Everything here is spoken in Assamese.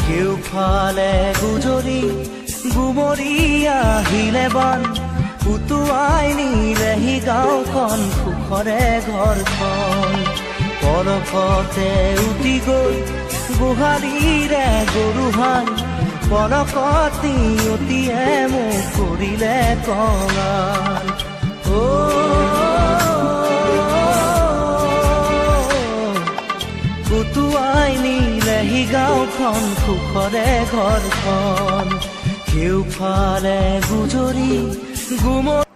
কেউফালে গুজৰি গুমৰি আহিলে বান উটুৱাই নিলেহি গাঁওখন সুখৰে ঘৰখন পলকতে উটি গৈ গোহালিৰে গৰুহাল পলকতি অতিয়ে মোক কৰিলে কঙাল উটুৱাই নিলেহি গাঁওখন সুখৰে ঘৰখন কেউফালে গুজৰি গুমৰি